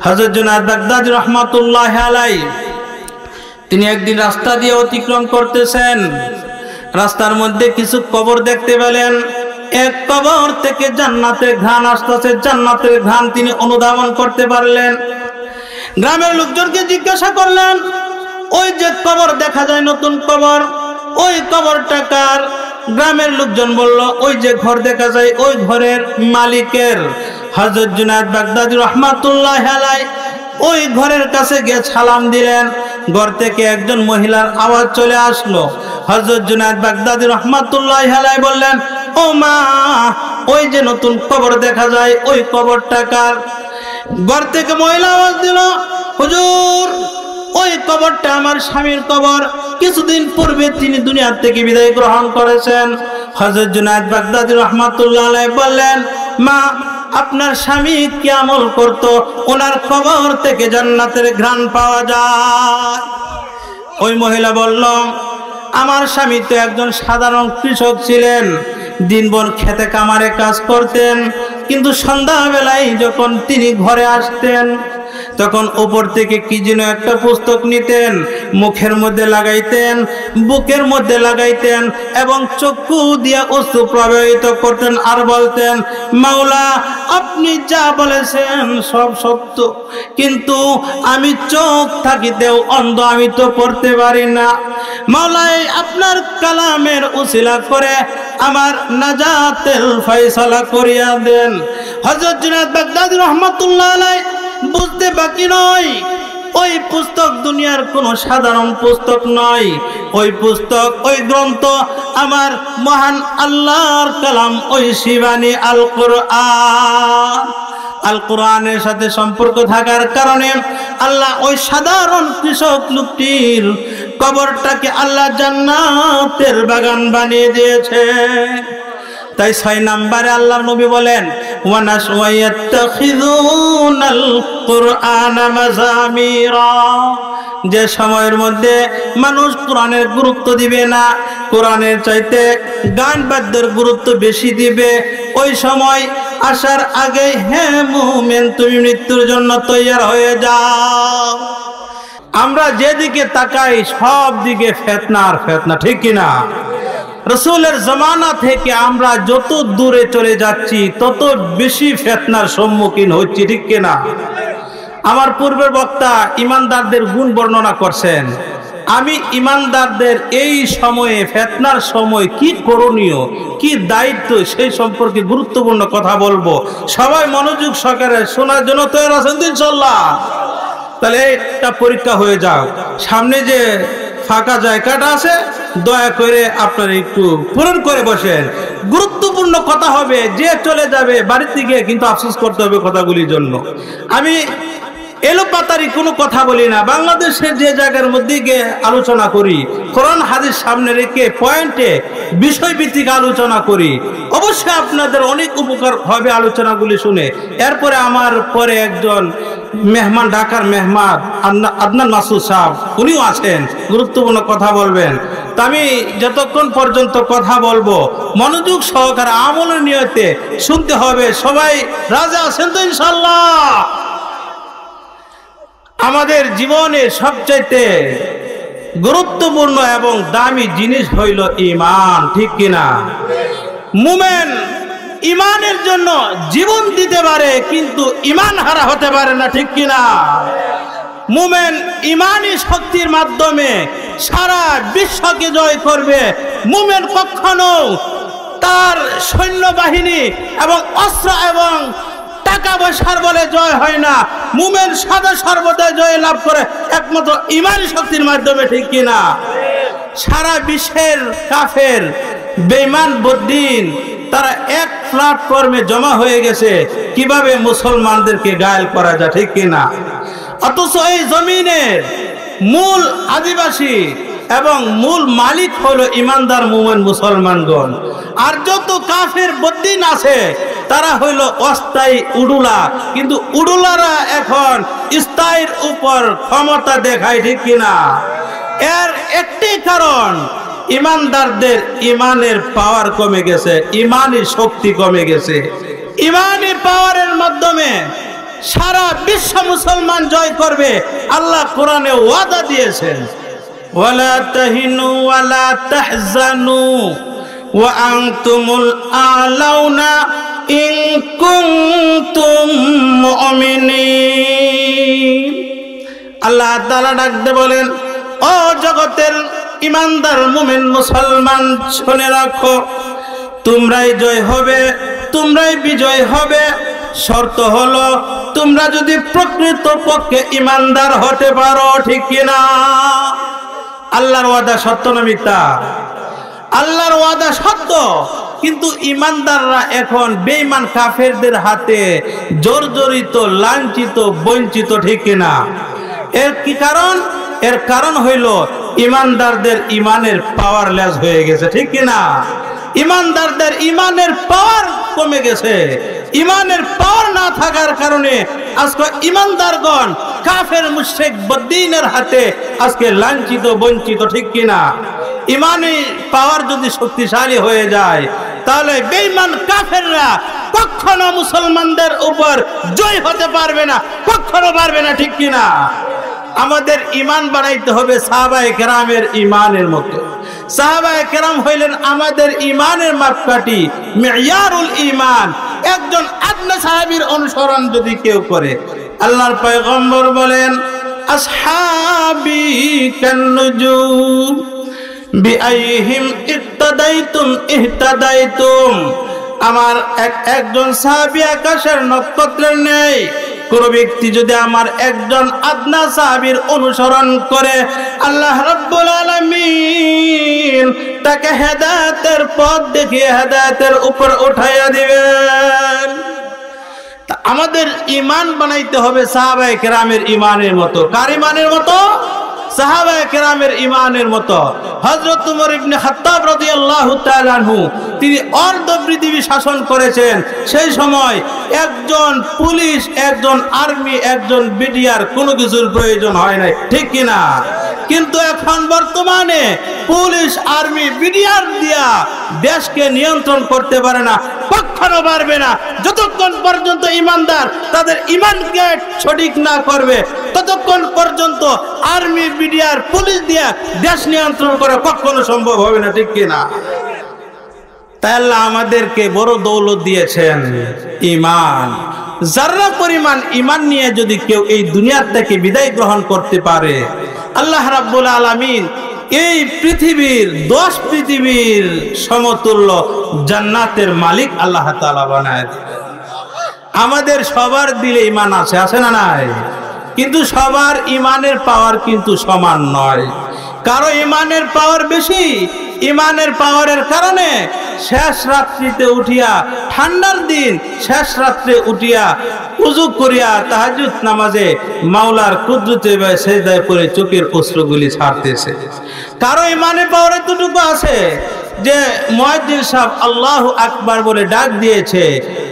হযরত Junaid Baghdadi রাহমাতুল্লাহি আলাইহি তিনি একদিন রাস্তা দিয়ে অতিক্রম করতেছেন। রাস্তার মধ্যে কিছু কবর দেখতে পেলেন। এক কবর থেকে জান্নাতের ঘ্রাণ আসতেছে। জান্নাতের ঘ্রাণ তিনি অনুধাবন করতে পারলেন। গ্রামের লোকজনকে জিজ্ঞাসা করলেন, ওই যে কবর দেখা যায় নতুন কবর, ওই কবরটা কার? গ্রামের লোকজন বলল, ওই যে ঘর দেখা যায় ওই ঘরের মালিকের। হযরত জুনায়েদ বাগদাদী রাহমাতুল্লাহি আলাইহি ওই ঘরের কাছে গিয়ে সালাম দিলেন। ঘর থেকে একজন মহিলার আওয়াজ চলে আসলো। হযরত জুনায়েদ বাগদাদী রাহমাতুল্লাহি আলাইহি বললেন, ও মা, ওই যে নতুন কবর দেখা যায় ওই কবরটা কার? ঘর থেকে মহিলা আওয়াজ দিল, হুজুর, ওই কবরটা আমার স্বামীর কবর। কিছুদিন পূর্বে তিনি দুনিয়া থেকে বিদায় গ্রহণ করেছেন। হযরত জুনায়েদ বাগদাদী রাহমাতুল্লাহি আলাইহি বললেন, মা, আপনার স্বামী কি আমল করত? ওনার কবর থেকে জান্নাতের ঘ্রাণ পাওয়া যায়। ওই মহিলা বলল, আমার স্বামী তো একজন সাধারণ কৃষক ছিলেন, দিনভর খেতে কামারে কাজ করতেন, কিন্তু সন্ধ্যাবেলায় যখন তিনি ঘরে আসতেন তখন উপর থেকে কি যেন একটা পুস্তক নিতেন, মুখের মধ্যে লাগাইতেন, বুকের মধ্যে লাগাইতেন এবং চক্ষু দিয়ে অশ্রু প্রবাহিত করতেন আর বলতেন, মাওলা, আপনি যা বলেছেন সব সত্য, কিন্তু আমি চোখ থাকিতেও অন্ধ, আমি তো পড়তে পারি না। মাওলা, আপনার কালামের উসিলা করে আমার নাজাতের ফয়সালা করিয়া দেন। হযরত জুনায়েদ বাগদাদী রাহমাতুল্লাহি আলাইহি বুঝতে বাকি নয়, ওই পুস্তক দুনিয়ার কোন সাধারণ পুস্তক নয়। ওই পুস্তক, ওই গ্রন্থ আমার মহান আল্লাহর কালাম, ওই শিবানী আল কোরআন। আল কোরআনের সাথে সম্পর্ক থাকার কারণে আল্লাহ ওই সাধারণ কৃষক লোকটির কবরটাকে আল্লাহ জান্নাতের বাগান বানিয়ে দিয়েছে। তাই 6 নম্বরে আল্লাহর নবী বলেন, ওয়ানাশওয়ায়াত্তাখিযুনাল কুরআনা মাযামিরা, যে সময়ের মধ্যে মানুষ কোরআনের গুরুত্ব দিবে না, কোরআনের চাইতে গান বাদ্যের গুরুত্ব বেশি দিবে, ওই সময় আসার আগে হে মুমিন, তুমি মৃত্যুর জন্য তৈয়ার হয়ে যাও। আমরা যেদিকে তাকাই সব দিকে ফিতনা আর ফিতনা, ঠিক কিনা? রাসূলের জামানা থেকে আমরা যত দূরে চলে যাচ্ছি তত বেশি ফিতনার সম্মুখীন হচ্ছি, ঠিক কিনা? আমার পূর্বের বক্তা ইমানদারদের গুণ বর্ণনা করছেন। আমি ইমানদারদের এই সময়ে, ফিতনার সময় কি করণীয়, কি দায়িত্ব, সেই সম্পর্কে গুরুত্বপূর্ণ কথা বলবো। সবাই মনোযোগ সহকারে শোনার জন্য তৈরি আছেন তো ইনশাআল্লাহ? তাহলে একটা পরীক্ষা হয়ে যাও। সামনে যে ফাঁকা জায়গাটা আছে দয়া করে আপনারা একটু পূরণ করে বসেন। গুরুত্বপূর্ণ কথা হবে, যে চলে যাবে বাড়িতে গিয়ে কিন্তু আফসোস করতে হবে কথাগুলির জন্য। আমি এলোপাতারি কোনো কথা বলি না, বাংলাদেশের যে জায়গার মধ্যে গিয়ে আলোচনা করি, কোরআন হাদিস সামনে রেখে পয়েন্টে বিষয়ভিত্তিক আলোচনা করি। অবশ্যই আপনাদের অনেক উপকার হবে আলোচনাগুলি শুনে। এরপরে আমার পরে একজন মেহমান, ঢাকার মেহমান আদনান মাসুদ সাহেব, উনিও আছেন, গুরুত্বপূর্ণ কথা বলবেন। তা আমি যতক্ষণ পর্যন্ত কথা বলবো মনোযোগ সহকারে আমলের নিয়তে শুনতে হবে। সবাই রাজি আছেন তো ইনশাআল্লাহ? আমাদের জীবনে সবচাইতে গুরুত্বপূর্ণ এবং দামি জিনিস হইল ঈমান, ঠিক কিনা? মুমিন ঈমানের জন্য জীবন দিতে পারে কিন্তু ঈমান হারা হতে পারে না, ঠিক কিনা? মুমিন ঈমানী শক্তির মাধ্যমে সারা বিশ্বকে জয় করবে। মুমিন কখনো তার সৈন্যবাহিনী এবং অস্ত্র এবং টাকা পয়সার বলে জয় হয় না। মুমিন সদা সর্বদা জয় লাভ করে একমাত্র ঈমানী শক্তির মাধ্যমে, ঠিক কিনা? সারা বিশ্বের কাফের, বেঈমান, বদ্দিন তারা এক প্ল্যাটফর্মে জমা হয়ে গেছে কিভাবে মুসলমানদেরকে ঘায়েল করা যায়, ঠিক কিনা? অথচ এই জমিনের মূল আদিবাসী এবং মূল মালিক হলো ইমানদার মুমিন মুসলমানগণ। আর যত কাফের বদ্দিন আছে তারা হইল অস্থায়ী উডুলা, কিন্তু উডুলারা এখন স্থায়ীর উপর ক্ষমতা দেখায়, ঠিক কিনা? এর একটি কারণ, ইমানদারদের ইমানের পাওয়ার কমে গেছে, ইমানি শক্তি কমে গেছে। ইমানি পাওয়ারের মাধ্যমে সারা বিশ্ব মুসলমান জয় করবে। আল্লাহ কোরআনে ওয়াদা দিয়েছেন, ওয়ালা তাহিনু ওয়ালা তাহজানু ওয়া আনতুমুল আলাউনা ইন কুনতুম মুমিনিন। আল্লাহ তাআলা ডাকতে বলেন, ও জগতের ইমানদার মুমিন মুসলমান, শুনে রাখো, তোমরাই জয় হবে, তোমরাই বিজয় হবে। শর্ত হলো তোমরা যদি প্রকৃত পক্ষে ইমানদার হতে পারো, ঠিক কিনা? আল্লাহর ওয়াদা সত্য না মিথ্যা? আল্লাহর ওয়াদা সত্য, কিন্তু ইমানদাররা এখন বেঈমান কাফেরদের হাতে জর্জরিত, লাঞ্ছিত, বঞ্চিত, ঠিক কিনা? এর কি কারণ? এর কারণ হইল ইমানদারদের ইমানের পাওয়ার লেস হয়ে গেছে, ঠিক কিনা? ইমানদারদের ইমানের পাওয়ার কমে গেছে। ইমানের পাওয়ার না থাকার কারণে আজকে ইমানদারগণ কাফের মুশরিক বদ্দীনের হাতে আজকে লাঞ্ছিত, বঞ্চিত, ঠিক কিনা? ইমানি পাওয়ার যদি শক্তিশালী হয়ে যায়, তাহলে বেঈমান কাফেররা কখনো মুসলমানদের উপর জয় হতে পারবে না, কখনো পারবে না, ঠিক কিনা? আমাদের ইমান বানাইতে হবে সাহাবায়ে কেরামের ইমানের মতো। সাহাবায়ে কেরাম হইলেন আমাদের ইমানের মাপকাঠি, মিয়ারুল ঈমান। একজন আদনা সাহাবীর অনুসরণ যদি কেউ করে, আল্লাহর পয়গম্বর বলেন, আসহাবি কান্নুজুম বিআইহিম ইক্তাদাইতুম ইহতাদাইতুম। আমার একজন সাহাবী আকাশের নক্ষত্রের ন্যায়। কোন ব্যক্তি যদি আমার একজন আদনা সাহাবীর অনুসরণ করে, আল্লাহ রাব্বুল আলামিন তাকে হেদায়েতের পথ দেখিয়ে হেদায়েতের উপর উঠাইয়া দিবেন। আমাদের ইমান বানাইতে হবে সাহাবায়ে কেরামের ইমানের মতো। কার ইমানের মতো? সাহাবায়ে কেরামের ইমানের মতো। হযরত ওমর ইবনে খাত্তাব রাদিয়াল্লাহু তাআলা আনহু তিনি অর্ধ পৃথিবী শাসন করেছেন। সেই সময় একজন পুলিশ, একজন আর্মি, একজন বিডিআর কোনো কিছুর প্রয়োজন হয় নাই, ঠিক কিনা? কিন্তু এখন বর্তমানে পুলিশ, আর্মি, বিডিআর দিয়া দেশকে নিয়ন্ত্রণ করতে পারে না, কখনো পারবে না। যতক্ষণ পর্যন্ত ইমানদার তাদের ইমানকে সঠিক না করবে, ততক্ষণ পর্যন্ত আর্মি, বিডিআর, পুলিশ দিয়া দেশ নিয়ন্ত্রণ করা কখনো সম্ভব হবে না, ঠিক কিনা? তাই আল্লাহ আমাদেরকে বড় দৌলত দিয়েছেন, ইমান। যারা পরিমাণ ইমান নিয়ে যদি কেউ এই দুনিয়ার থেকে বিদায় গ্রহণ করতে পারে, আল্লাহ রাব্বুল আলামিন এই পৃথিবীর 10 পৃথিবীর সমতুল্য জান্নাতের মালিক আল্লাহ তাআলা বানায় দিবেন। আমাদের সবার দিলে ইমান আছে, আছে না নাই? কিন্তু সবার ইমানের পাওয়ার কিন্তু সমান নয়। কারো ইমানের পাওয়ার বেশি। ইমানের পাওয়ারের কারণে শেষ রাত্রিতে উঠিয়া, ঠান্ডার দিন শেষ রাত্রে উঠিয়া ওযু করিয়া তাহাজ্জুদ নামাজে মাওলার কুদরতে সেজদায় পড়ে চোখের অশ্রুগুলি ছাড়তেছে। কারো ইমানের পাওয়ার এতটুকু আছে যে মুয়াজ্জিন সাহেব আল্লাহু আকবার বলে ডাক দিয়েছে,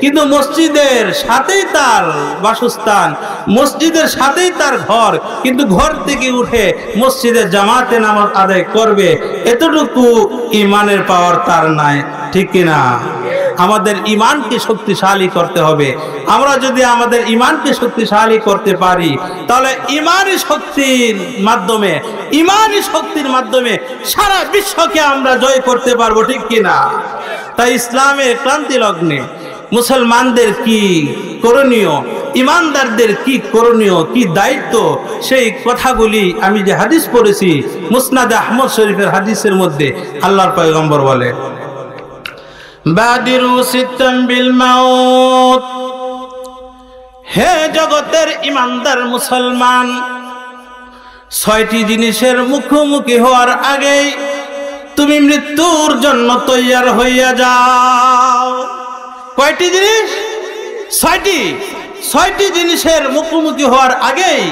কিন্তু মসজিদের সাথেই তার বাসস্থান, মসজিদের সাথেই তার ঘর, কিন্তু ঘর থেকে উঠে মসজিদে জামাতে নামাজ আদায় করবে, এতটুকু ইমানের পাওয়ার তার নাই, ঠিক কিনা? আমাদের ইমানকে শক্তিশালী করতে হবে। আমরা যদি আমাদের ইমানকে শক্তিশালী করতে পারি, তাহলে ইমানি শক্তির মাধ্যমে সারা বিশ্বকে আমরা জয় করতে পারবো, ঠিক কিনা? তাই ইসলামের ক্রান্তি লগ্নে মুসলমানদের কি করণীয়, ইমানদারদের কি করণীয়, কি দায়িত্ব, সেই কথাগুলি আমি যে হাদিস পড়েছি মুসনাদে আহমদ শরীফের হাদিসের মধ্যে আল্লাহর পয়গম্বর বলে, বাদিরু সিত্তাম বিল মাউত। হে জগতের ইমানদার মুসলমান, 6টি জিনিসের মুখোমুখি হওয়ার আগেই তুমি মৃত্যুর জন্য তৈয়ার হইয়া যাও। কয়টি জিনিস? 6টি জিনিসের মুখোমুখি হওয়ার আগেই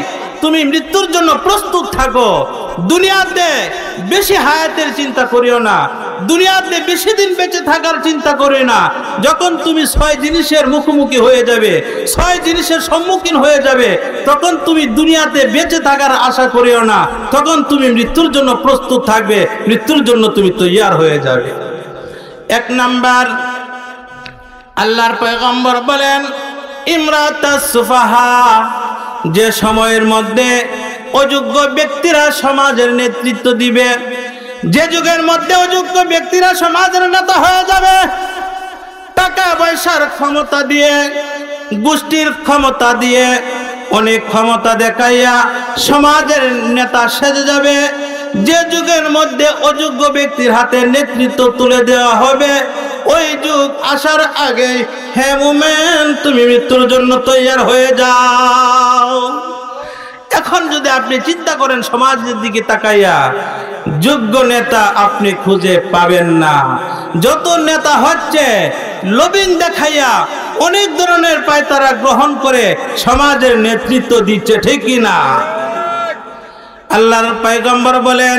তুমি মৃত্যুর জন্য প্রস্তুত থাকো। দুনিয়াতে বেশি হায়াতের চিন্তা করিও না, দুনিয়াতে বেশি দিন বেঁচে থাকার চিন্তা করিও না। যখন তুমি 6 জিনিসের মুখোমুখি হয়ে যাবে, 6 জিনিসের সম্মুখীন হয়ে যাবে, তখন তুমি দুনিয়াতে বেঁচে থাকার আশা করিও না, তখন তুমি মৃত্যুর জন্য প্রস্তুত থাকবে, মৃত্যুর জন্য তুমি তৈয়ার হয়ে যাবে। 1 নাম্বার, আল্লাহর পয়গম্বর বলেন, ইমরাতাস সুফাহা, যে সময়ের মধ্যে অযোগ্য ব্যক্তিরা সমাজের নেতৃত্ব দিবে, যে যুগের মধ্যে অযোগ্য ব্যক্তিরা সমাজের নেতা হয়ে যাবে, টাকা পয়সার ক্ষমতা দিয়ে, গোষ্ঠীর ক্ষমতা দিয়ে, অনেক ক্ষমতা দেখাইয়া সমাজের নেতা সেজে যাবে, যে যুগের মধ্যে অযোগ্য ব্যক্তির হাতে নেতৃত্ব তুলে দেওয়া হবে, ওই যুগ আসার আগে হে মুমিন তুমি মৃত্যুর জন্য তৈয়ার হয়ে যাও। এখন যদি আপনি চিন্তা করেন সমাজের দিকে তাকাইয়া, যোগ্য নেতা আপনি খুঁজে পাবেন না। যত নেতা হচ্ছে লবিং দেখাইয়া অনেক ধরনের পায়তারা গ্রহণ করে সমাজের নেতৃত্ব দিচ্ছে, ঠিক কি না? আল্লাহর পয়গম্বর বলেন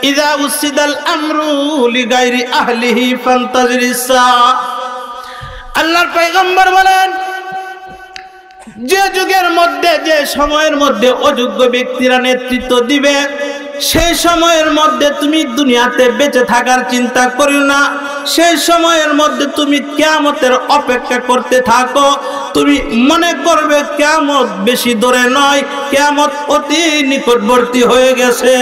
ইযা উসিদাল আমরু লিগাইরি আহলিহি ফান্তাজিরিস সাআ। আল্লাহর পয়গম্বর বলেন যে যুগের মধ্যে, যে সময়ের মধ্যে অযোগ্য ব্যক্তিরা নেতৃত্ব দিবে, সেই সময়ের মধ্যে তুমি দুনিয়াতে বেঁচে থাকার চিন্তা করিও না। সেই সময়ের মধ্যে তুমি কিয়ামতের অপেক্ষা করতে থাকো। তুমি মনে করবে কিয়ামত বেশি দূরে নয়, কিয়ামত অতি নিকটবর্তী হয়ে গেছে।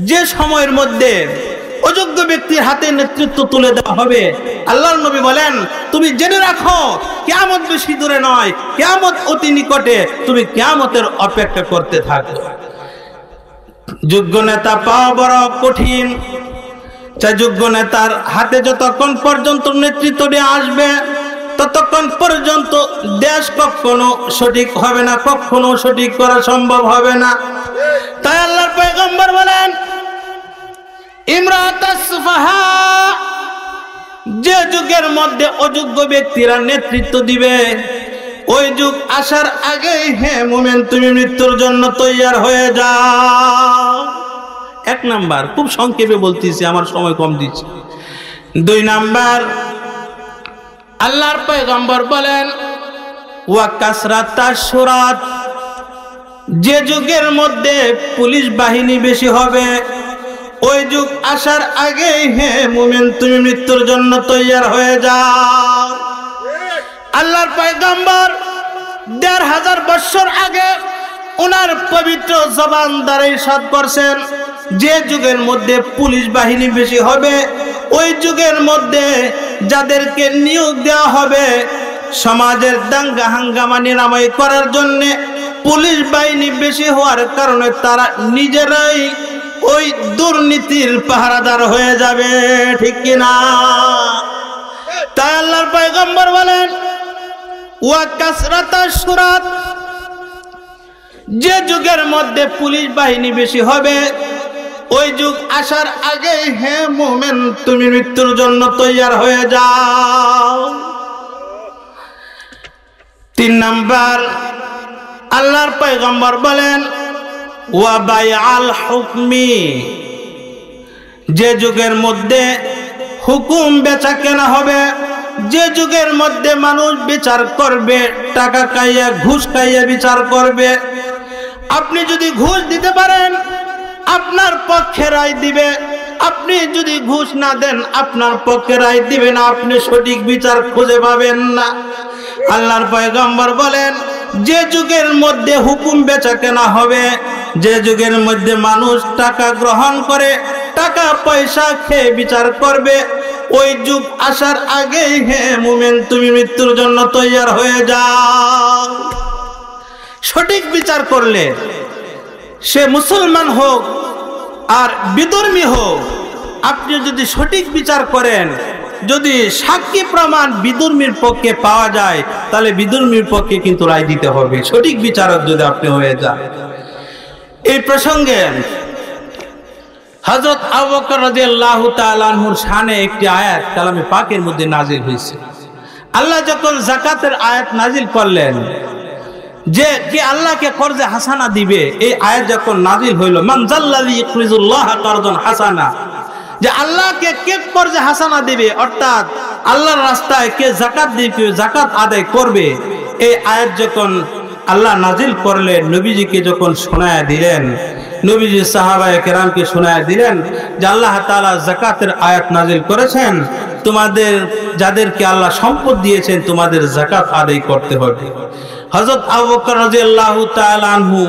যে সময়ের মধ্যে অযোগ্য ব্যক্তির হাতে নেতৃত্ব তুলে দেওয়া হবে, আল্লাহর নবী বলেন তুমি জেনে রাখো কিয়ামত বেশি দূরে নয়, কিয়ামত অতি নিকটে, তুমি কিয়ামতের অপেক্ষা করতে থাকো। যোগ্য নেতা পাওয়া বড় কঠিন। যোগ্য নেতার হাতে যতক্ষণ পর্যন্ত নেতৃত্ব নিয়ে আসবে, ততক্ষণ পর্যন্ত দেশ কখনো সঠিক হবে না, কখনো সঠিক করা সম্ভব হবে না। তাই আল্লাহর পয়গম্বর বলেন ইমরাতাস সুফাহা, যে যুগের মধ্যে অযোগ্য ব্যক্তিরা নেতৃত্ব দিবে, ওই যুগ আসার আগেই হে মুমিন তুমি মৃত্যুর জন্য তৈয়ার হয়ে যাও। এক নাম্বার, খুব সংক্ষেপে বলতেছি, আমার সময় কম দিচ্ছি। 2 নাম্বার, আল্লাহর পয়গম্বর বলেন ওয়া কাসরাতাশ শুরাত, যে যুগের মধ্যে পুলিশ বাহিনী বেশি হবে, ওই যুগ আসার আগেই হে মুমিন তুমি মৃত্যুর জন্য তৈয়ার হয়ে যাও। আল্লাহর পয়গম্বর 1500 বছর আগে ওনার পবিত্র জবান দ্বারা ইরশাদ করছেন যে যুগের মধ্যে পুলিশ বাহিনী বেশি হবে, ওই যুগের মধ্যে যাদেরকে নিয়োগ দেওয়া হবে সমাজের দাঙ্গা হাঙ্গামা নিরাময় করার জন্য, পুলিশ বাহিনী বেশি হওয়ার কারণে তারা নিজেরাই ওই দুর্নীতির পাহারাদার হয়ে যাবে, ঠিক কিনা? তাই আল্লাহর পয়গম্বর বলেন ওয়া কাসরাতাশ শুরাত, যে যুগের মধ্যে পুলিশ বাহিনী বেশি হবে, ওই যুগ আসার আগে হে মুমিন তুমি মৃত্যুর জন্য তৈয়ার হয়ে যাও। 3 নাম্বার, আল্লাহর পয়গম্বর বলেন ওয়া বাইআল হুকমি, যে যুগের মধ্যে হুকুম বেচা কেনা হবে, যে যুগের মধ্যে মানুষ বিচার করবে, টাকা খাইয়া ঘুষ খাইয়া বিচার করবে। আপনি যদি ঘুষ দিতে পারেন আপনার পক্ষে রায় দিবে, আপনি যদি ঘুষ না দেন আপনার পক্ষে রায় দিবে না, আপনি সঠিক বিচার খুঁজে পাবেন না। আল্লাহর পয়গম্বর বলেন যে যুগের মধ্যে হুকুম বেচা কেনা হবে, যে যুগের মধ্যে মানুষ টাকা গ্রহণ করে, টাকা পয়সা খেয়ে বিচার করবে, ওই যুগ আসার আগেই হে মুমিন তুমি মৃত্যুর জন্য তৈয়ার হয়ে যাও। সঠিক বিচার করলে সে মুসলমান হোক আর বিধর্মী হোক, আপনি যদি সঠিক বিচার করেন, যদি সাক্ষী প্রমাণ বিধর্মীর পক্ষে পাওয়া যায়, তাহলে বিধর্মীর পক্ষে কিন্তু রায় দিতে হবে, সঠিক বিচারক যদি আপনি হয়ে যান। এই প্রসঙ্গে হযরত আবু বকর রাদিয়াল্লাহু তাআলা আনহুর শানে একটি আয়াত কালামে পাকের মধ্যে নাজিল হয়েছে। আল্লাহ যখন যাকাতের আয়াত নাজিল করলেন যে কি আল্লাহকে কর্জে হাসানা দিবে, এই আয়াত যখন নাজিল হইল মান জাল্লাযী ইকরিজুল্লাহ কারদান হাসানা, যে আল্লাহকে কে কর্জে হাসানা দিবে, অর্থাৎ আল্লাহর রাস্তায় কে যাকাত দিবে, যাকাত আদায় করবে, এই আয়াত যখন আল্লাহ নাজিল করলেন, নবীজিকে যখন শোনায়া দিলেন, নবীজি সাহাবায়ে কেরামকে শোনায়া দিলেন যে আল্লাহ তাআলা যাকাতের আয়াত নাজিল করেছেন, তোমাদের যাদেরকে আল্লাহ সম্পদ দিয়েছেন তোমাদের যাকাত আদায় করতে হবে। হযরত আবু বকর রাদিয়াল্লাহু তাআলা আনহু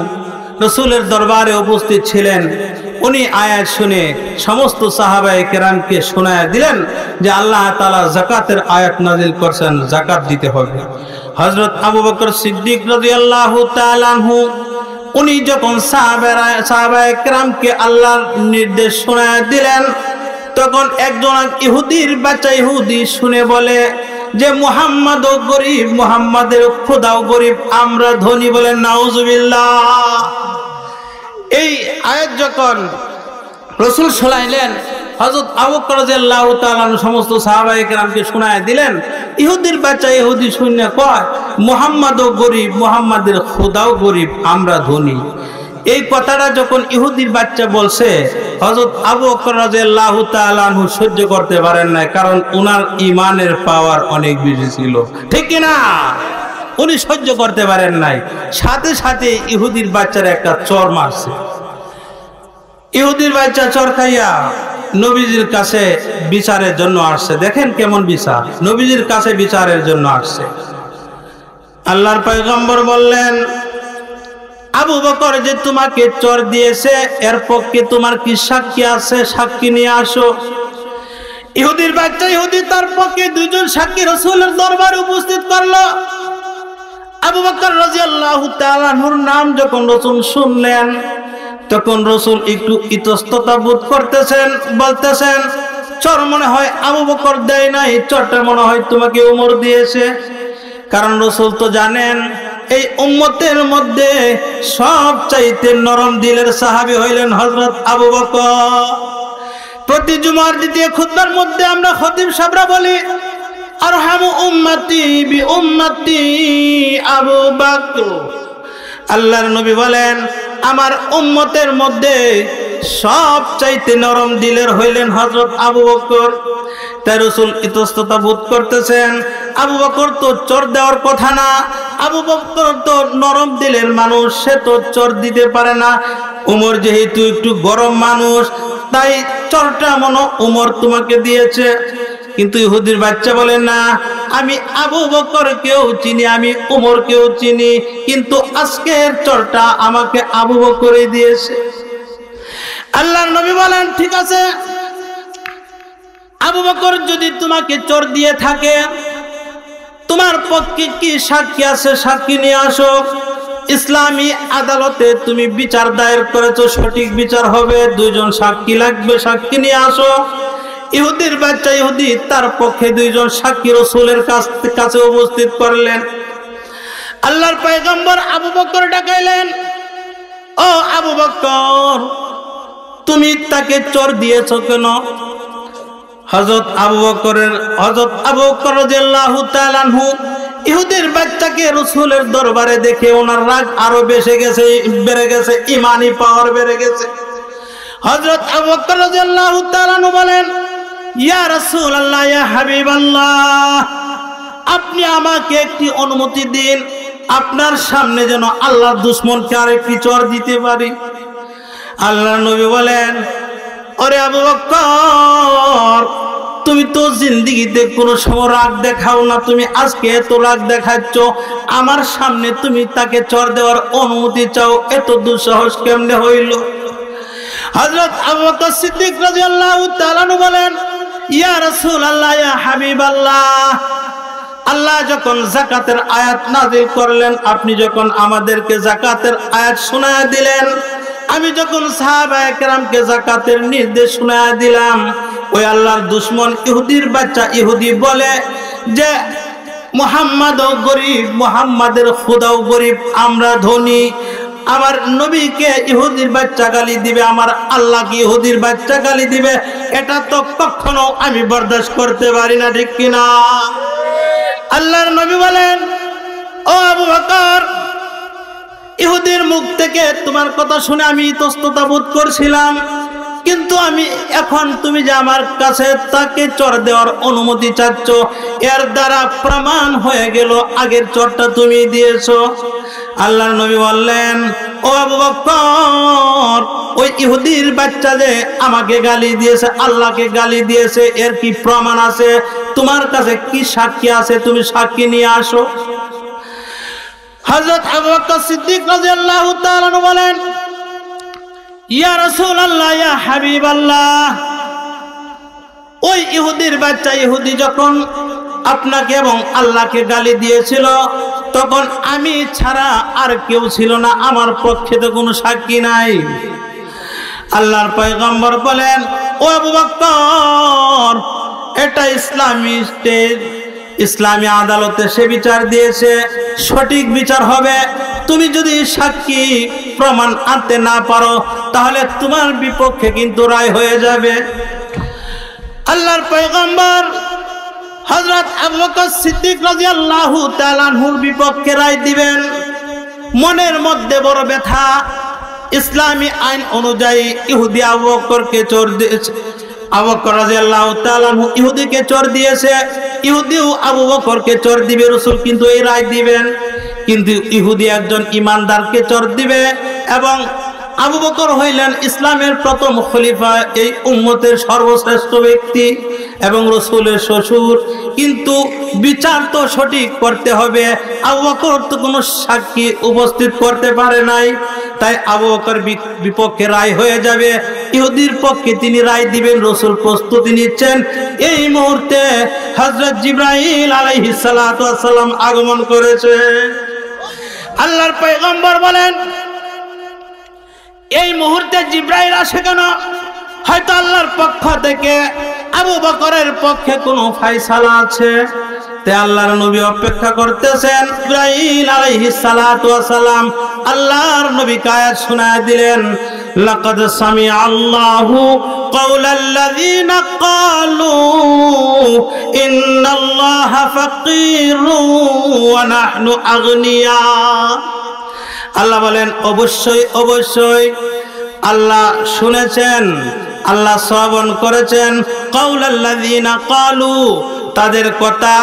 রাসূলের দরবারে উপস্থিত ছিলেন। উনি আয়াত শুনে সমস্ত সাহাবায়ে কেরামকে শোনায় দিলেন যে আল্লাহ তাআলা যাকাতের আয়াত নাযিল করেছেন, যাকাত দিতে হবে। হযরত আবু বকর সিদ্দিক রাদিয়াল্লাহু তাআলা আনহু উনি যখন সাহাবায়ে কেরামকে আল্লাহর নির্দেশ শোনায় দিলেন, তখন একজন ইহুদির বাচ্চা ইহুদি শুনে বলে যে মুহাম্মাদও গরিব, মুহাম্মাদের খোদাও গরিব, আমরা ধনী। বলেন নাউজুবিল্লাহ। এই আয়াত যখন রাসূল শোনাইলেন, হযরত আবু বকর রাদিয়াল্লাহু তাআলা সমস্ত সাহাবায়ে কেরামকে শোনায় দিলেন। ইহুদির বাচ্চা ইহুদি শুনে কয় মুহাম্মাদও গরিব, মুহাম্মাদের খোদাও গরিব, আমরা ধনী। এই কথাটা যখন ইহুদির বাচ্চা বলছে, হযরত আবু বকর রাদিয়াল্লাহু তাআলা আনহু সহ্য করতে পারেন না, কারণ উনার ঈমানের পাওয়ার অনেক বেশি ছিল, ঠিক কি না? উনি সহ্য করতে পারেন নাই, সাথে সাথে ইহুদির বাচ্চার একটা চর মারছে। ইহুদির বাচ্চা চর খাইয়া নবীজির কাছে বিচারের জন্য আসছে। দেখেন কেমন বিচার, নবীজির কাছে বিচারের জন্য আসছে। আল্লাহর পয়গম্বর বললেন, আবু বকর যে তোমাকে চর দিয়েছে এর পক্ষে তোমার কি সাক্ষী আছে? সাক্ষী নিয়ে আসো। ইহুদির বাচ্চা ইহুদি তার পক্ষে দুইজন সাক্ষী রাসূলের দরবারে উপস্থিত করলো। আবু বকর রাদিয়াল্লাহু তাআলা আনহুর নাম যখন রাসূল শুনলেন, তখন রাসূল একটু ইতস্ততা বোধ করতেছেন, বলতেছেন চর মনে হয় আবু বকর দেয় নাই, চরটা মনে হয় তোমাকে ওমর দিয়েছে। কারণ রাসূল তো জানেন এই উম্মতের মধ্যে সবচাইতে নরম দিলের সাহাবী হইলেন হযরত আবু বকর। প্রতি জুমার দ্বিতীয় খুতবার মধ্যে আমরা খতিব সাহেবরা বলি আরহামু উম্মতি বি উম্মতি আবু বকর। আল্লাহর নবী বলেন আমার উম্মতের মধ্যে সবচাইতে নরম দিলের হইলেন হযরত আবু বকর। তাই রাসূল ইতস্ততা বোধ করতেছেন, আবু বকর তো চর দেওয়ার কথা না, আবু বকর তো নরম দিলের মানুষ, সে তো চর দিতে পারে না। উমর যেহেতু একটু গরম মানুষ, তাই চরটা মনে উমর তোমাকে দিয়েছে। কিন্তু ইহুদির বাচ্চা বলে না, আমি আবু বকর কেউ চিনি, আমি উমর কেউ চিনি, কিন্তু আজকের চরটা আমাকে আবু বকরই দিয়েছে। আল্লাহর নবী বলেন ঠিক আছে, আবু বকর যদি তোমাকে চর দিয়ে থাকে তোমার পক্ষে কি সাক্ষী আছে? সাক্ষী নিয়ে আসো। ইসলামী আদালতে তুমি বিচার দায়ের করেছো, সঠিক বিচার হবে, দুইজন সাক্ষী লাগবে, সাক্ষী নিয়ে আসো। ইহুদির বাচ্চা ইহুদি তার পক্ষে দুইজন সাক্ষী রাসূলের কাছে উপস্থিত করলেন। আল্লাহর পয়গম্বর আবু বকর ডাকাইলেন, ও আবু বকর তুমি তাকে চর দিয়েছো কেন? হযরত আবু বকর রাদিয়াল্লাহু তাআলা আনহু ইহুদির বাচ্চাকে রাসূলের দরবারে দেখে ওনার রাগ আরো বেড়ে গেছে, ঈমানি পাওয়ার বেড়ে গেছে। হযরত আবু বকর রাদিয়াল্লাহু তাআলা আনহু বলেন, ইয়া রাসূলুল্লাহ, ইয়া হাবিবাল্লাহ, আপনি আমাকে একটি অনুমতি দিন, আপনার সামনে যেন আল্লাহর দুশমনকে আরেকটি চর দিতে পারি। আল্লাহর নবী বলেন, ওরে আবু বকর তুমি তো জিন্দেগিতে কোনো সময় রাগ দেখাও না, তুমি আজকে এত রাগ দেখাচ্ছ, আমার সামনে তুমি তাকে চর দেওয়ার অনুমতি চাও, এত দুঃসাহস কেমনে হইল? হযরত আবু বকর সিদ্দিক রাদিয়াল্লাহু তাআলা বলেন, ইয়া রাসূলুল্লাহ, ইয়া হাবিবাল্লাহ, আল্লাহ যখন যাকাতের আয়াত নাযিল করলেন, আপনি যখন আমাদেরকে যাকাতের আয়াত শোনায় দিলেন, আমি যখন সাহাবায়ে কেরামকে যাকাতের নির্দেশ শোনায় দিলাম, ওই আল্লাহর দুশমন ইহুদির বাচ্চা ইহুদি বলে যে মুহাম্মাদও গরিব, মুহাম্মাদের খোদাও গরিব, আমরা ধনী। আমার নবীকে ইহুদির বাচ্চা গালি দিবে, আমার আল্লাহকে ইহুদির বাচ্চা গালি দিবে, এটা তো কখনো আমি বরদাস্ত করতে পারি না, ঠিক কিনা? আল্লাহর নবী বলেন, ও আবু বকর, ইহুদির মুখ থেকে তোমার কথা শুনে আমি ইতস্ততা বোধ করছিলাম, কিন্তু আমি এখন তুমি যে আমার কাছে তাকে চর দেওয়ার অনুমতি চাচ্ছ, এর দ্বারা প্রমাণ হয়ে গেল আগের চরটা তুমি দিয়েছো। আল্লাহর নবী বললেন, ও ও আবু বকর, ওই ইহুদির বাচ্চা যে আমাকে গালি দিয়েছে, আল্লাহকে গালি দিয়েছে, এর কি প্রমাণ আছে? তোমার কাছে কি সাক্ষী আছে? তুমি সাক্ষী নিয়ে আসো। হযরত আবু বকর সিদ্দিক রাদিয়াল্লাহু তাআলা বলেন, ইয়া রাসূলুল্লাহ, ইয়া হাবিবাল্লাহ, ওই ইহুদির বাচ্চা ইহুদি যখন আপনাকে এবং আল্লাহকে গালি দিয়েছিল, তখন আমি ছাড়া আর কেউ ছিল না, আমার পক্ষে তো কোনো সাক্ষী নাই। আল্লাহর পয়গম্বর বলেন, ও আবু বকর, এটা ইসলামী স্টেট, ইসলামী আদালতে সে বিচার দিয়েছে, সঠিক বিচার হবে। তুমি যদি সাক্ষী প্রমাণ আনতে না পারো, তাহলে তোমার বিপক্ষে কিন্তু রায় হয়ে যাবে। আল্লাহর পয়গম্বর হযরত আবু বকর সিদ্দিক রাদিয়াল্লাহু তাআলা আনহুর বিপক্ষে রায় দিবেন। মনের মধ্যে বড় ব্যথা। ইসলামী আইন অনুযায়ী ইহুদি আবু বকরকে চোর দিয়েছে, আবু বকর রাদিয়াল্লাহু তাআলা আনহু ইহুদিকে চোর দিয়েছে, ইহুদিও আবু বকরকে চোর দিবে। রাসূল কিন্তু এই রায় দিবেন, কিন্তু ইহুদি একজন ইমানদারকে চোর দিবে এবং আবু বকর হইলেন ইসলামের প্রথম খলিফা, এই উম্মতের সর্বশ্রেষ্ঠ ব্যক্তি এবং রাসূলের শ্বশুর। কিন্তু বিচার তো সঠিক করতে হবে। আবু বকর তো কোনো সাক্ষী উপস্থিত করতে পারে নাই, তাই আবু বকর বিপক্ষে রায় হয়ে যাবে, ইহুদির পক্ষে তিনি রায় দিবেন। রাসূল প্রস্তুতি নিচ্ছেন। এই মুহূর্তে হযরত জিবরাইল আলাইহিস সালাতু ওয়াস সালাম আগমন করেছে। আল্লাহর পয়গম্বর বলেন, এই মুহূর্তে জিবরাইল আসে কেন? হয়তো আল্লাহর পক্ষ থেকে আবু বকরের পক্ষে কোনো ফয়সালা আছে, তাই আল্লাহর নবী অপেক্ষা করতেছেন। জিবরাইল আলাইহিস সালাতু ওয়াস সালাম আল্লাহর নবীকে আয়াত শোনায় দিলেন, লাকাদ সামিআ আল্লাহু কাওলাল্লাযীনা ক্বালু ইন্নাল্লাহা ফাকীরুন ওয়া নাহনু আগনিয়া। আল্লাহ বলেন, অবশ্যই অবশ্যই আল্লাহ শুনেছেন, আল্লাহ শ্রবণ করেছেন। কাউলাল্লাযীনা ক্বালু, তাদের কথা,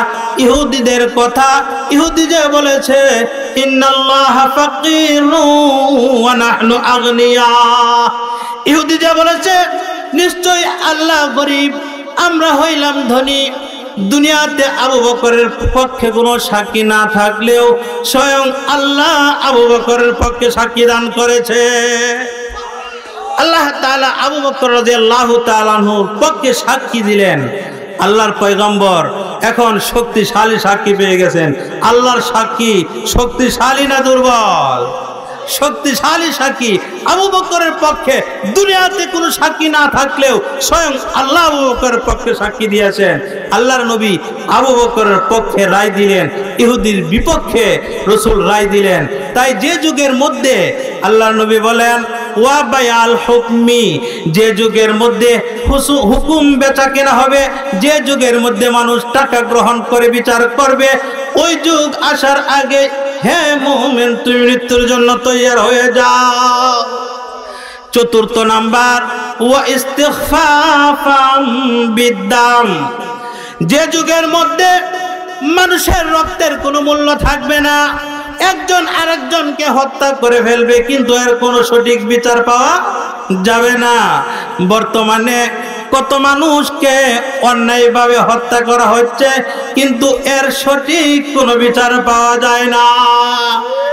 ইহুদিদের কথা। ইহুদি যে বলেছে ইন্নাল্লাহা ফাকীরুন ওয়া নাহনু আগনিয়া, ইহুদি যে বলেছে নিশ্চয় আল্লাহ গরীব, আমরা হইলাম ধনী। দুনিয়াতে আবু বকরের পক্ষে কোনো সাক্ষী না থাকলেও স্বয়ং আল্লাহ আবু বকরের পক্ষে সাক্ষী দান করেছে। আল্লাহ তাআলা আবু বকর রাদিয়াল্লাহু তাআলা আনহুর পক্ষে সাক্ষী দিলেন। আল্লাহর পয়গম্বর এখন শক্তিশালী সাক্ষী পেয়ে গেছেন। আল্লাহর সাক্ষী শক্তিশালী না দুর্বল? শক্তিশালী সাক্ষী। আবু বকরের পক্ষে দুনিয়াতে কোনো সাক্ষী না থাকলেও স্বয়ং আল্লাহ আবু বকরের পক্ষে সাক্ষী দিয়েছেন। আল্লাহর নবী আবু বকরের পক্ষে রায় দিলেন, ইহুদির বিপক্ষে রাসূল রায় দিলেন। তাই যে যুগের মধ্যে আল্লাহর নবী বলেন ওয়া বায়াল হুকমি, যে যুগের মধ্যে হুকুম বেচা কেনা হবে, যে যুগের মধ্যে মানুষ টাকা গ্রহণ করে বিচার করবে, ওই যুগ আসার আগে হে মুমিন, তুমি মৃত্যুর জন্য তৈয়ার হয়ে যাও। চতুর্থ নাম্বার, ওয়া ইস্তিগফাফাম বিদ্দাম, যে যুগের মধ্যে মানুষের রক্তের কোনো মূল্য থাকবে না, একজন আরেকজনকে হত্যা করে ফেলবে, কিন্তু এর কোনো সঠিক বিচার পাওয়া যাবে না। বর্তমানে কত মানুষকে অন্যায়ভাবে হত্যা করা হচ্ছে, কিন্তু এর সঠিক কোনো বিচার পাওয়া যায় না,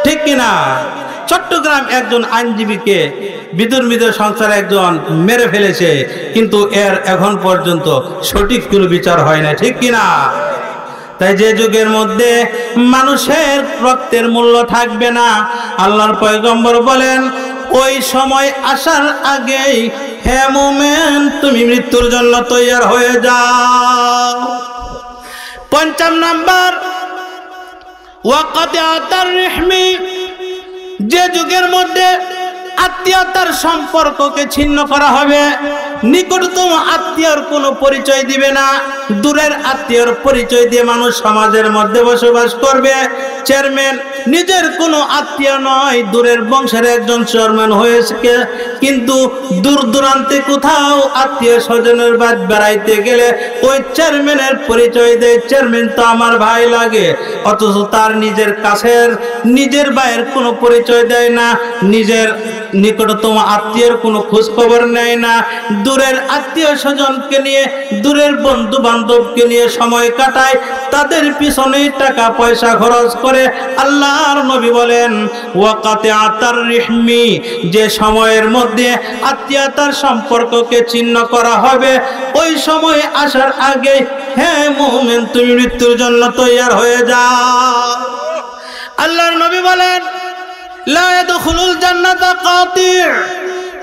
ঠিক কিনা? চট্টগ্রাম একজন আইনজীবীকে বিদুর্মীত সংসারে একজন মেরে ফেলেছে, কিন্তু এর এখন পর্যন্ত সঠিক কোনো বিচার হয় না, ঠিক কিনা? তাই যে যুগের মধ্যে মানুষের রক্তের মূল্য থাকবে না, আল্লাহর পয়গম্বর বলেন ওই সময় আসার আগেই হে মুমিন, তুমি মৃত্যুর জন্য তৈয়ার হয়ে যাও। পঞ্চম নাম্বার, ওয়াকাতিআতার রিহমি, যে যুগের মধ্যে আত্মীয়তার সম্পর্ককে ছিন্ন করা হবে, নিকটতম আত্মীয়র কোনো পরিচয় দিবে না, দূরের আত্মীয়র পরিচয় দিয়ে মানুষ সমাজের মধ্যে বসবাস করবে। চেয়ারম্যান নিজের কোনো আত্মীয় নয়, দূরের বংশের একজন চেয়ারম্যান হয়েছে, কিন্তু দূর দূরান্তে কোথাও আত্মীয় স্বজনের বাড়ি বেড়াইতে গেলে ওই চেয়ারম্যানের পরিচয় দেয়, চেয়ারম্যান তো আমার ভাই লাগে, অথচ তার নিজের কাছের নিজের ভাইয়ের কোনো পরিচয় দেয় না, নিজের নিকটতম আত্মীয়ের কোনো খোঁজ খবর নেয় না। দূরের আত্মীয় স্বজনকে নিয়ে, দূরের বন্ধু বান্ধবকে নিয়ে সময় কাটায়, তাদের পিছনে টাকা পয়সা খরচ করে। আল্লাহর নবী বলেন ওয়াকাতিআতার রিহমি, যে সময়ের মধ্যে আত্মীয়তার সম্পর্ককে ছিন্ন করা হবে, ওই সময় আসার আগে হে মুমিন তুমি মৃত্যুর জন্য তৈয়ার হয়ে যাও। আল্লাহর নবী বলেন লা ইয়াদখুলুল জান্নাতা কাতি',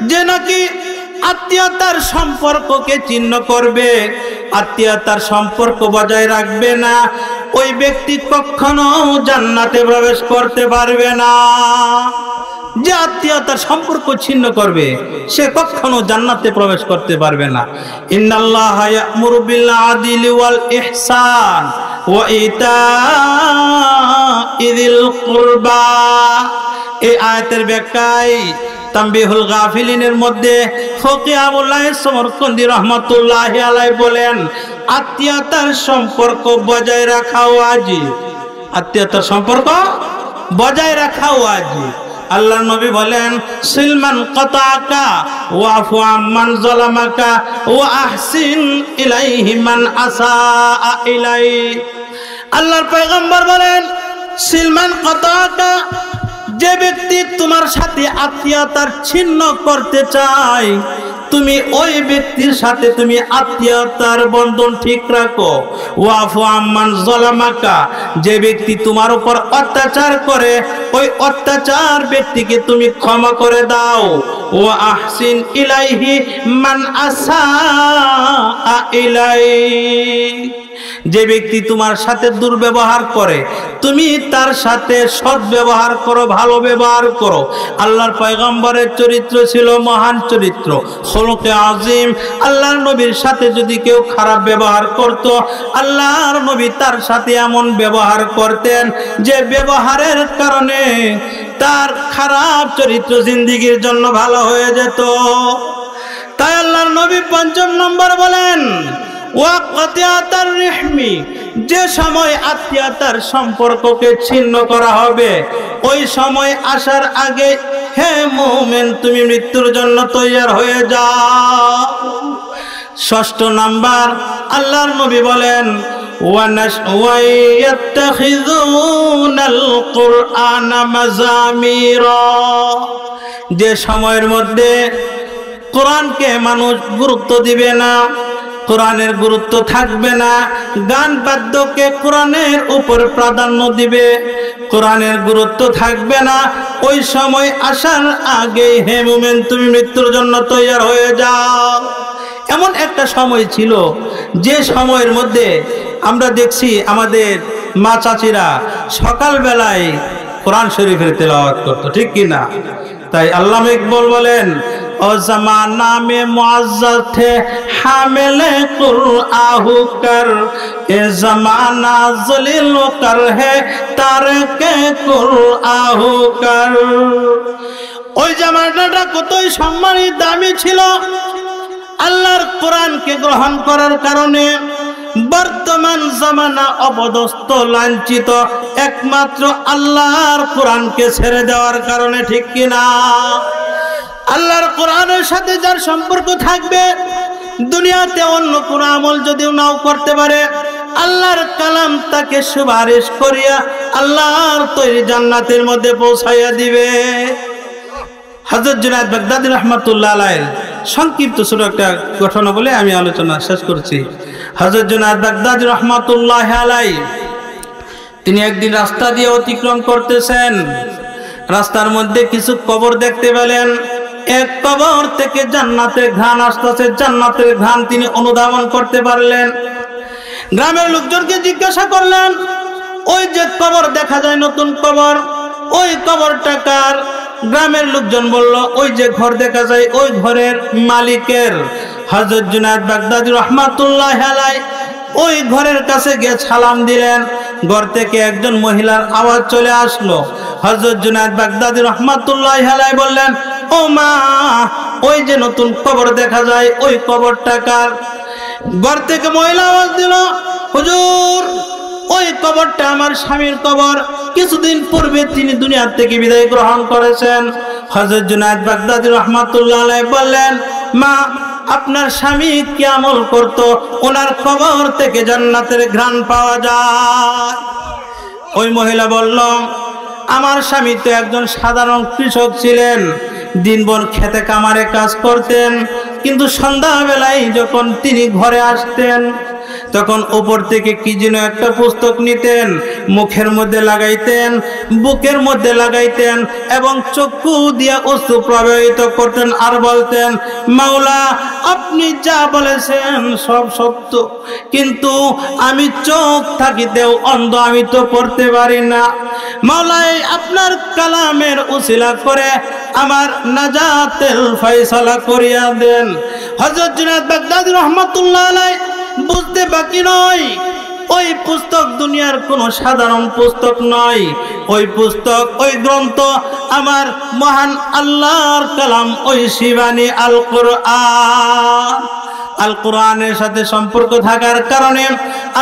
যে নাকি আত্মীয়তার সম্পর্ককে ছিন্ন করবে, আত্মীয়তার সম্পর্ক বজায় রাখবে না, ওই ব্যক্তি কখনো জান্নাতে প্রবেশ করতে পারবে না। যে আত্মীয়তার সম্পর্ক ছিন্ন করবে সে কখনো জান্নাতে প্রবেশ করতে পারবে না। ইন্নাল্লাহা ইয়া'মুরু বিল আদলি ওয়াল ইহসান ওয়া ইতা'যিল কুরবা। এই আয়াতের ব্যাখ্যায় তানবীহুল গাফিলিনের মধ্যে ফকিহ আবুল্লাহ সমরকন্দি রাহমাতুল্লাহি আলাইহি বলেন আত্মীয়তার সম্পর্ক বজায় রাখা ওয়াজিব, আত্মীয়তার সম্পর্ক বজায় রাখা ওয়াজিব। আল্লাহর নবী বলেন সিলমান কাতাকা ওয়াফু আম্মান যালামাকা ওয়া আহসিন ইলাইহি মান আসাআ ইলাই। আল্লাহর পয়গম্বর বলেন সিলমান কাতাকা, যে ব্যক্তি তোমার সাথে আত্মীয়তার ছিন্ন করতে চায়, তুমি ওই ব্যক্তির সাথে তুমি আত্মীয়তার বন্ধন ঠিক রাখো। ওয়াফু আম্মান যালামাকা, যে ব্যক্তি তোমার উপর অত্যাচার করে ওই অত্যাচার ব্যক্তিকে তুমি ক্ষমা করে দাও। ওয়া আহসিন ইলাইহি মান আসাআ ইলাইহি, যে ব্যক্তি তোমার সাথে দুর্ব্যবহার করে তুমি তার সাথে সৎ ব্যবহার করো, ভালো ব্যবহার করো। আল্লাহর পয়গম্বরের চরিত্র ছিল মহান চরিত্র, খুলুকে আযীম। আল্লাহর নবীর সাথে যদি কেউ খারাপ ব্যবহার করত, আল্লাহর নবী তার সাথে এমন ব্যবহার করতেন যে ব্যবহারের কারণে তার খারাপ চরিত্র জিন্দেগীর জন্য ভালো হয়ে যেত। তাই আল্লাহর নবী ৫ম নম্বর বলেন ওয়াকাতিআতার রিহমি, যে সময় আত্মীয়তার সম্পর্ককে ছিন্ন করা হবে ওই সময় আসার আগে হে মুমিন তুমি মৃত্যুর জন্য তৈয়ার হয়ে যাও। ৬ষ্ঠ নাম্বার আল্লাহর নবী বলেন ওয়ায়াত্তাখিযুনাল কুরআনা মাযামিরা, যে সময়ের মধ্যে কোরআনকে মানুষ গুরুত্ব দিবে না, কোরআনের গুরুত্ব থাকবে না, গান বাদ্যকে কোরআনের উপর প্রাধান্য দিবে, কোরআনের গুরুত্ব থাকবে না, ওই সময় আসার আগে হে মুমিন তুমি মৃত্যুর জন্য তৈয়ার হয়ে যাও। এমন একটা সময় ছিল যে সময়ের মধ্যে আমরা দেখছি আমাদের মা চাচিরা সকালবেলায় কোরআন শরীফের তেলাওয়াত করতো, ঠিক কিনা? তাই আল্লামা ইকবাল বলেন ও জামানা মে মুআজ্জাজ থে হামিলে কুরআহু কর, এ জামানা জলিল কর হে তারকে কুরআহু কর। ওই জামানাটা কতই সম্মানিত দামি ছিল। আল্লাহর কোরআনকে গ্রহণ করার কারণে বর্তমান জামানা অপদস্থ লাঞ্ছিত একমাত্র আল্লাহর কোরআনকে ছেড়ে দেওয়ার কারণে, ঠিক কিনা? আল্লাহর কোরআনের সাথে যার সম্পর্ক থাকবে দুনিয়াতে অন্য কোন আমল যদিও নাও করতে পারে, আল্লাহর কালাম তাকে সুপারিশ করিয়া আল্লাহর তৈরি জান্নাতের মধ্যে পৌঁছাইয়া দিবে। হযরত জুনায়েদ বাগদাদী রাহমাতুল্লাহ আলাইহি সংক্ষিপ্ত ছোট একটা ঘটনা বলে আমি আলোচনা শেষ করছি। হযরত জুনায়েদ বাগদাদী রাহমাতুল্লাহ আলাইহি তিনি একদিন রাস্তা দিয়ে অতিক্রম করতেছেন, রাস্তার মধ্যে কিছু কবর দেখতে পেলেন। এক কবর থেকে জান্নাতের ঘ্রাণ আসতেছে, জান্নাতের ঘ্রাণ তিনি অনুধাবন করতে পারলেন। গ্রামের লোকজনকে জিজ্ঞাসা করলেন ওই যে কবর দেখা যায় নতুন কবর, ওই কবরটা কার? গ্রামের লোকজন বলল ওই যে ঘর দেখা যায় ওই ঘরের মালিকের। হযরত জুনায়েদ বাগদাদী রাহমাতুল্লাহ আলাইহি ওই ঘরের কাছে গিয়ে সালাম দিলেন। ঘর থেকে একজন মহিলার আওয়াজ চলে আসলো। হযরত জুনায়েদ বাগদাদী রাহমাতুল্লাহি আলাইহি বললেন, ও মা, ওই যে নতুন কবর দেখা যায়, ওই কবরটা কার? ঘর থেকে মহিলা আওয়াজ দিল, হুজুর, ওই কবরটা আমার স্বামীর কবর। কিছুদিন পূর্বে তিনি দুনিয়া থেকে বিদায় গ্রহণ করেছেন। হযরত জুনায়েদ বাগদাদী রাহমাতুল্লাহি আলাইহি বললেন, মা, আপনার স্বামী কি আমল করত? ওনার কবর থেকে জান্নাতের ঘ্রাণ পাওয়া যায়। ওই মহিলা বলল, আমার স্বামী তো একজন সাধারণ কৃষক ছিলেন, দিনভর খেতে কামারে কাজ করতেন, কিন্তু সন্ধ্যাবেলায় যখন তিনি ঘরে আসতেন তখন উপর থেকে কি যেন একটা পুস্তক নিতেন, মুখের মধ্যে লাগাইতেন, বুকের মধ্যে লাগাইতেন এবং চক্ষু দিয়ে অশ্রু প্রবাহিত করতেন আর বলতেন, মাওলা, আপনি যা বলেছেন সব সত্য, কিন্তু আমি চোখ থাকিতেও অন্ধ, আমি তো পড়তে পারি না। মাওলা, আপনার কালামের উসিলা করে আমার নাজাতের ফয়সালা করিয়া দেন। হযরত জুনায়েদ বাগদাদী রাহমাতুল্লাহি আলাইহি বুঝতে বাকি নয়, ওই পুস্তক দুনিয়ার কোনো সাধারণ পুস্তক নয়। ওই পুস্তক, ওই গ্রন্থ আমার মহান আল্লাহর কালাম, ওই শিবানী আল কোরআন। আল কোরআনের সাথে সম্পর্ক থাকার কারণে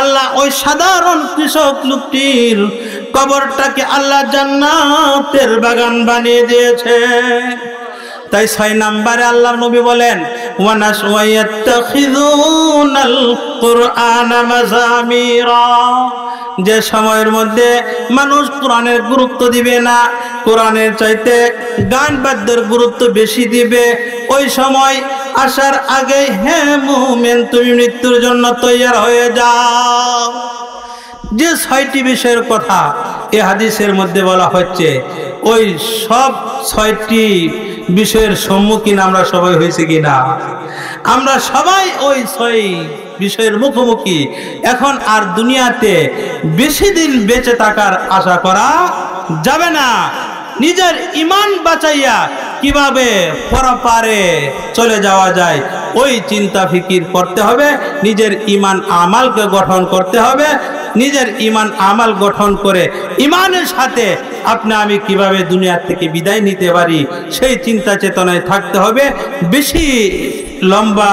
আল্লাহ ওই সাধারণ কৃষক লোকটির কবরটাকে আল্লাহ জান্নাতের বাগান বানিয়ে দিয়েছে। তাই 6 নম্বরে আল্লাহর নবী বলেন, ওয়ানাশওয়ায়াত্তাখিযুনাল কুরআনা মাযামিরা, যে সময়ের মধ্যে মানুষ কোরআনের গুরুত্ব দিবে না, কোরআনের চাইতে গান বাদ্যের গুরুত্ব বেশি দিবে, ওই সময় আসার আগে হে মুমিন, তুমি মৃত্যুর জন্য তৈয়ার হয়ে যাও। যে 6টি বিষয়ের কথা এই হাদিসের মধ্যে বলা হচ্ছে, ওই সব 6টি বিষয়ের সম্মুখীন আমরা সবাই হয়েছি কিনা? আমরা সবাই ওই 6 বিষয়ের মুখোমুখি। এখন আর দুনিয়াতে বেশি দিন বেঁচে থাকার আশা করা যাবে না। নিজের ঈমান বাঁচাইয়া কিভাবে পরপারে চলে যাওয়া যায়, ওই চিন্তা ফিকির করতে হবে। নিজের ঈমান আমালকে গঠন করতে হবে। নিজের ঈমান আমাল গঠন করে ঈমানের সাথে আমি কিভাবে দুনিয়া থেকে বিদায় নিতে পারি, সেই চিন্তা চেতনায় থাকতে হবে। বেশি লম্বা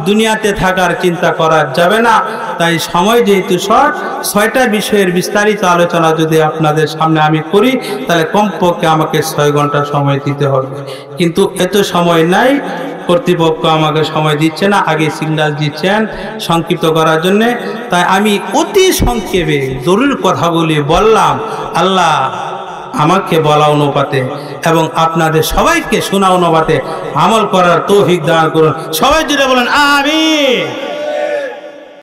দুনিয়াতে থাকার চিন্তা করা যাবে না। তাই সময় যেহেতু শর্ট, 6টা বিষয়ের বিস্তারিত আলোচনা যদি আপনাদের সামনে আমি করি, তাহলে কমপক্ষে আমাকে 6 ঘন্টা সময় দিতে হবে। কিন্তু এত সময় নাই, কর্তৃপক্ষ আমাকে সময় দিচ্ছে না, আগে সিগন্যাল দিচ্ছেন সংক্ষিপ্ত করার জন্যে। তাই আমি অতি সংক্ষেপে জরুরি কথাগুলি বললাম। আল্লাহ আমাকে বলা অনুপাতে এবং আপনাদের সবাইকে শোনা অনুপাতে আমল করার তৌফিক দান করুন। সবাই জুড়ে বলেন আমিন।